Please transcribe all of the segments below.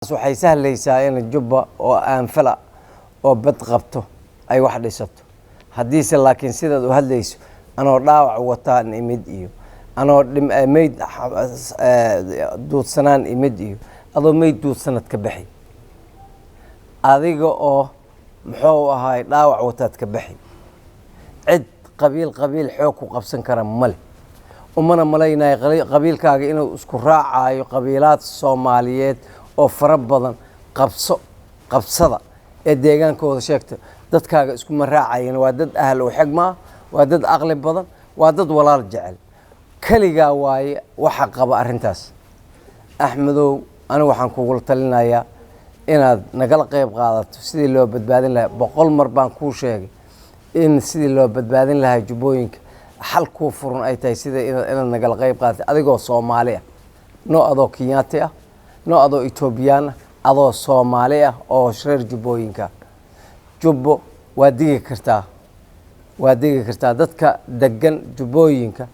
waxay sahlaysaa in jubba oo aan fala oo bad qabto ay wax dhisato hadiise laakiin sidaad u hadlayso anoo dhaawac wataan imid iyo anoo meyd duudsanaan imid iyo adoo meyd duudsanad ka baxay adiga oo muxuu ahaay dhaawac wataad ka baxay cid qabiil xoog ku qabsan kara male umana malaynay qabiilkaaga inuu isku raacayo qabiilaad Soomaaliyeed oo fara badan qabsada ee deegaankooda sheegta dadkaaga isku maraacayeen waa dad ahal oo xigma waa dad aqli badan waa dad walaal jecel kaliga waaye waxa qaba arintaas Axmedow anigu waxaan kugu talinayaa inaad nagala qayb qaadato sidii loo badbaadin lahaa 100 mar baan ku sheegay in sidii loo badbaadin lahaa jubbooyinka xal ku furan ay tahay sida inaad nagala qayb qaadato adigoo Soomaali ah noo adoo Kenyaati ah noo adoo Ethiopian adoo Soomaali ah oo shreer jubbooyinka jubbo waa digi kartaa dadka degan jubbooyinka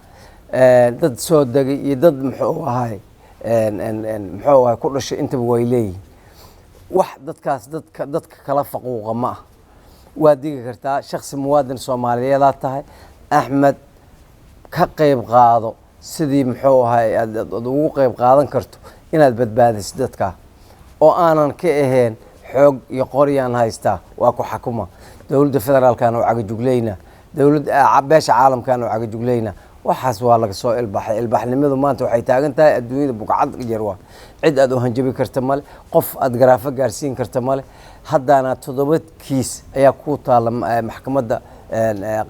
dad soo dagay iyo dad muxuu ahaay ku dhashay inta way leeyihiin wax dadka kala faquuqa ma ah waa digi kartaa shakhsi muwaadin Soomaaliyeed aad tahay Axmed ka qayb qaado sidii muxuu ahaay aad ugu qayb qaadan karto inaad badbaadiso dadka oo aanan ka ahayn xoog iyo qoriyaan haysta waa ku xukuma dawladda federaalka oo caga jugleyna dawladda beesha caalamka oo caga jugleyna waxaas waa laga soo ilbaxnimadu maanta waxay taagan tahay adduunyada buqcad jarwa cid aad u hanjabi karta male qof aad garaafo gaarsiin karta male haddana 7 kiis ayaa ku taala maxkamadda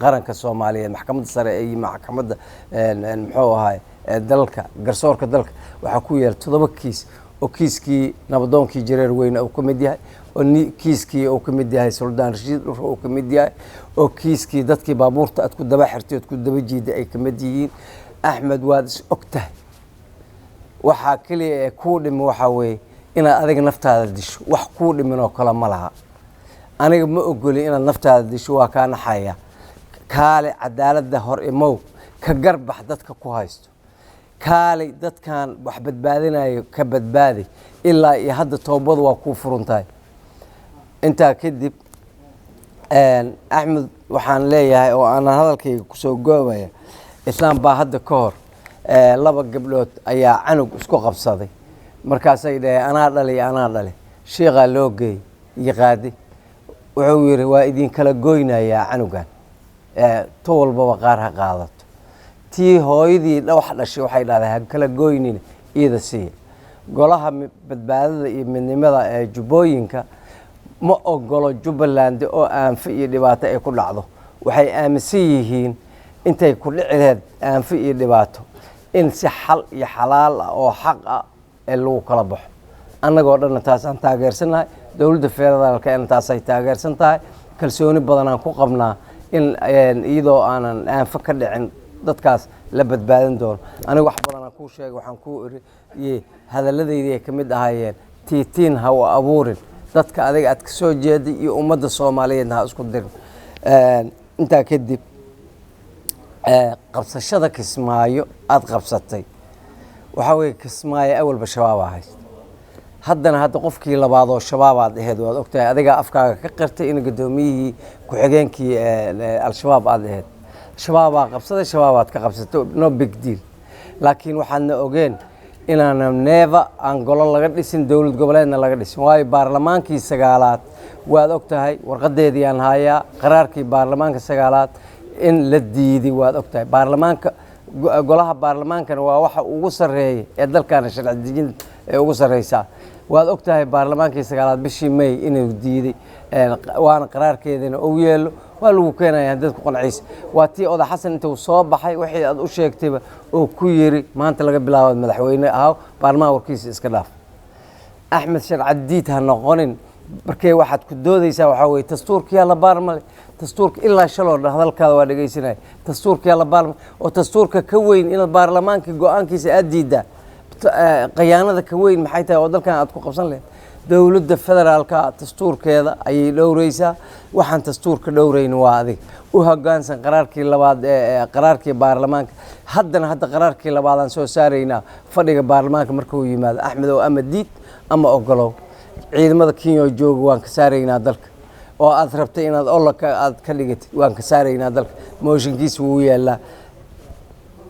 qaranka Soomaaliyeed maxkamadda sare ee maxkamadda muxuu ahaay dalka garsoorka dalka waxa ku yeel 7 kiis oo kiiskii nabadoonkii jareer weyn oo kamid yahay oo kiiskii oo kamid yahay Suldaan Rashiid oo kamid yahay oo kiiskii dadkii baabuurta aad ku daba xirtay ku daba jiiday ay kamid yihiin Axmed waad is ogtahay waxa kaliya ku dhimo waxa weey inaad adiga naftaada disho wax ku dhimin oo kala ma laha aniga ma ogoli inaad naftaada disho waa ka naxaya kaale cadaaladda hor imow ka garbax dadka ku haysto kaale dadkan wax badbaadinayo ka badbaadi ilaa iyo hadda toobadu waa ku furantahay inta kadib Axmed waxaan leeyahay oo aan hadalkayga ku soo goobaya islaan baa hadda ka hor 2 gabdhood ayaa canug isku qabsaday markaas ay dhahay anaa dhalay sheekha loo geey yaqaadi wuxuu yiri waa idin kala gooynayaa canugan to walba qaar ha qaadato tii hooyadii wax dhashay waxay dhahday kala gooynin iyada si golaha badbaadada iyo midnimada ee jubbooyinka ma ogolo Jubbaland oo aanfi iyo dhibaato ay ku dhacdo waxay aaminsan yihiin intay ku dhicileed aanfi iyo dhibaato in si xal iyo xalaal oo xaq ah ee lagu kala baxo annagoo dhan taas aan taageersanahay dawladda federaalka ee taas ay taageersan tahay kalsooni badan aan ku qabnaa in iyadoo aanan aanfa ka dhicin dadkaas la badbaadin doono aniga wax badan aan ku sheegay waxaan ku iri hadaladayda ay kamid ahaayeen tiitiin ha abuurin dadka adiga aad ka soo jeeday iyo ummadda Soomaaliyeed ha isku dirin inta kadib qabsashada Kismaayo aad qabsatay waxa weey Kismaayo awalba shabaab ahayd haddana qofkii labaad oo shabaab aad ahayd waad ogtahay adiga afkaaga ka qirtay in gudoomiyihii ku xigeenkii al-shabaab aad ahayd shabaab qabsaday shabaab ka qabsatay no big deal laakiin waxaadna ogeen inaan neeva aan golo laga dhisin dawlad goboleedna laga dhisin waayo baarlamaankii 9aad waad ogtahay warqadeedii aan hayaa qaraarkii baarlamaanka 9aad in la diiday waad ogtahay baarlamaanka golaha baarlamaankana waa waxa ugu sareeyay ee dalkana sharci dejin ee ugu sareysa waad ogtahay baarlamaankii 9aad bishii May inuu diiday waana qaraarkeedina oo yeelo waa lagu keenayaa dadku qanciis waa tii oda xasan intuu soo baxay wixii aad u sheegtayba oo ku yiri maanta laga bilaabo madaxweyne baarlamaanka warkiisa iska dhaaf Axmed sharcadiid ha noqonin markay waxaad ku doodaysaa waxa weey dastuurkii la baarmay dastuurka ilaa shaloo hadalkaada waa dhageysanay dastuurkii la baarmay oo dastuurka ka weyn in baarlamaanka go'aankiisa aad diidaa qayaanada ka weyn maxay tahay oo dalkan aad ku qabsan leeyahay dawladda federaalka dastuurkeeda ayay dhowreysaa waxaan dastuurka dhowreyn waa adig u hoggaansan qaraarkii labaad ee qaraarkii baarlamaanka hadda qaraarkii labaad aan soo saarayna fadhiga baarlamaanka markuu yimaado Axmed oo ama diid ama ogolow ciidamada Kenya oo jooga waan ka saaraynaa dalka oo aad rabtay inaad olaka aad ka dhigatid waan ka saaraynaa dalka mooshinkiisa wuu yeelaa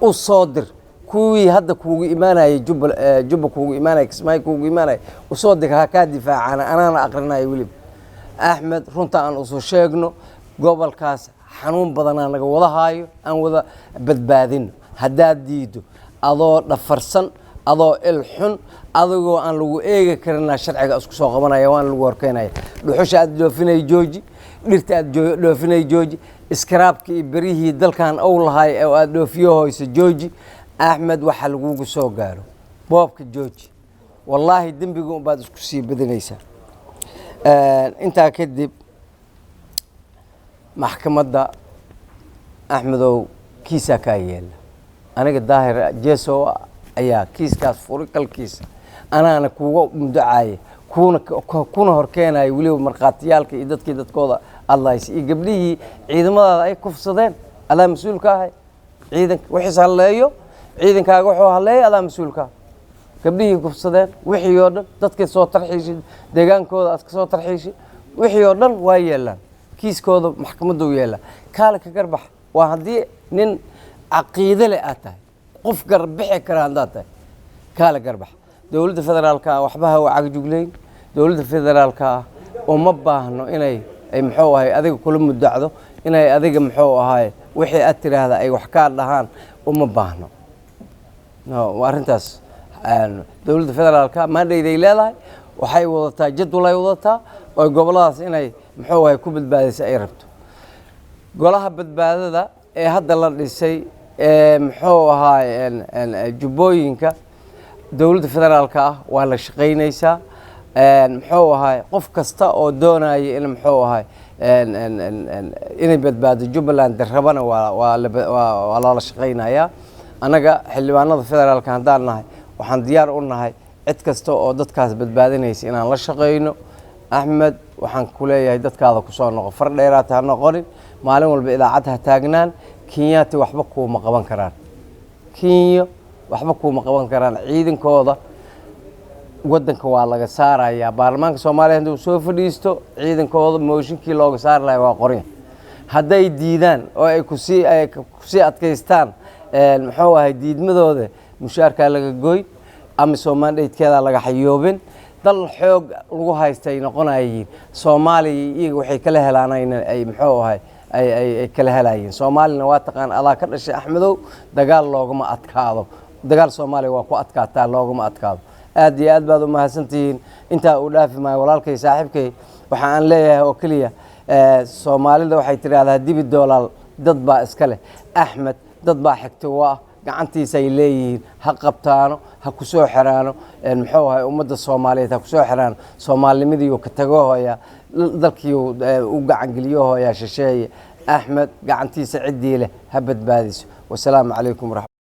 u soo dir kuwii hadda kuugu imaanayay jubba kuugu imaanayay kismaayo kuugu imaanayay u soo dir ha ka difaacana anaana aqrinayo weliba Axmed runta aan usoo sheegno gobolkaas xanuun badan naga wada haayo aan wada badbaadin haddaad diido adoo dhafarsan adoo ilxun adigoo aan lagu eegi karin sharciga isku soo qabanaya waan lagu horkeenaya dhuxusha aad dhoofinay jooji dhirta aad dhoofinay jooji iskaraabka iyo berihii dalkan ow lahay oo aad dhoofiyo hoyso jooji Axmed waxa lagugu soo gaaro boobka jooji wallaahi dembiga baad isku sii badinaysaa intaa kadib maxkamadda Axmedow kiisa ka yeela aniga daahir jeeso ayaa kiiskaas furay kalkiisa anaana kuuga mudacay kuna horkeenay waliba marqaatiyaalka iyo dadkooda allaahis iyo gabdhihii ciidamada ay kufsadeen adaa mas'uulka ah ciidanka wixii haleeyo ciidankaaga wuxuu haleeyay adaa mas'uulka gabdhihii kufsadeen wixii oo dhan dadkii soo tarxiishay deegaankooda aad ka soo tarxiishay wixii oo dhan waa yeelaan kiiskooda maxkamadda u yeela kaala ka garbax waa haddii nin caqiide leh aad tahay qof garbixi kara haddaad tahay kaala garbax dowladda federaalka waxba ha wacag jugleyn dowladda federaalka uma baahno inay muxuu ahay adiga kula mudacdo inay adiga muxuu ahay wixii aad tiraahdaa ay wax ka dhahaan uma baahno no arrintaas dowladda federaalka maadayday leedahay waxay wadataa jadwal ay wadataa oo goboladaas inay muxuu ahay ku badbaadaysa ay rabto golaha badbaadada ee hadda la dhisay muxuu ahay jubbooyinka dowladda federaalka waa la shaqeynaysaa muxuu ahay qof kasta oo doonaya in muxuu ahay inay badbaado Jubbaland rabana waa la shaqeynayaa anaga xildhibaanada federaalka hadaan nahay waxaan diyaar u nahay cid kasta oo dadkaas badbaadinaysa inaan la shaqeyno Axmed waxaan ku leeyahay dadkaada ku soo noqo far dheeraad ha noqonin maalin walba idaacad ha taagnaan Kenyaati waxba kuma qaban karaan Kenya waxba kuma qaban karaan ciidankooda wadanka waa laga saarayaa baarlamaanka Soomaaliya inuu soo fadhiisto ciidankooda mooshinkii looga saar lahayd waa qorin hadday diidaan oo ay ku sii adkaystaan muxuu ahay diidmadooda mushaarka laga gooy ama Soomaaliyeedkeeda laga xayoobin dal xoog lagu haystay noqonayeen Soomaaliya iyaga waxay kala helaan ay muxuu ahay ay kala helayeen Soomaalina waa taqaan Allah ka dhashay Axmedow dagaal loogama adkaado dagaal Soomaaliya waa ku adkaataa loogama adkaado aad iyo aad baad u mahadsantihiin inta uu dhaafi maayo walaalkay saaxiibkay waxa aan leeyahay oo kaliya Soomaalida waxay tiraahdaa dibi doolal dad baa iska leh Axmed dad baa xigto waa gacantiisa ay leeyihiin ha qabtaano ha ku soo xiraano muxuu ahay ummadda Soomaaliyeed ha ku soo xiraano Soomaalinimadii uu ka tago hooya dalkii uu gacan geliyo hooya shisheeye Axmed gacantiisa cidii leh ha badbaadiso wassalaamu calaykum.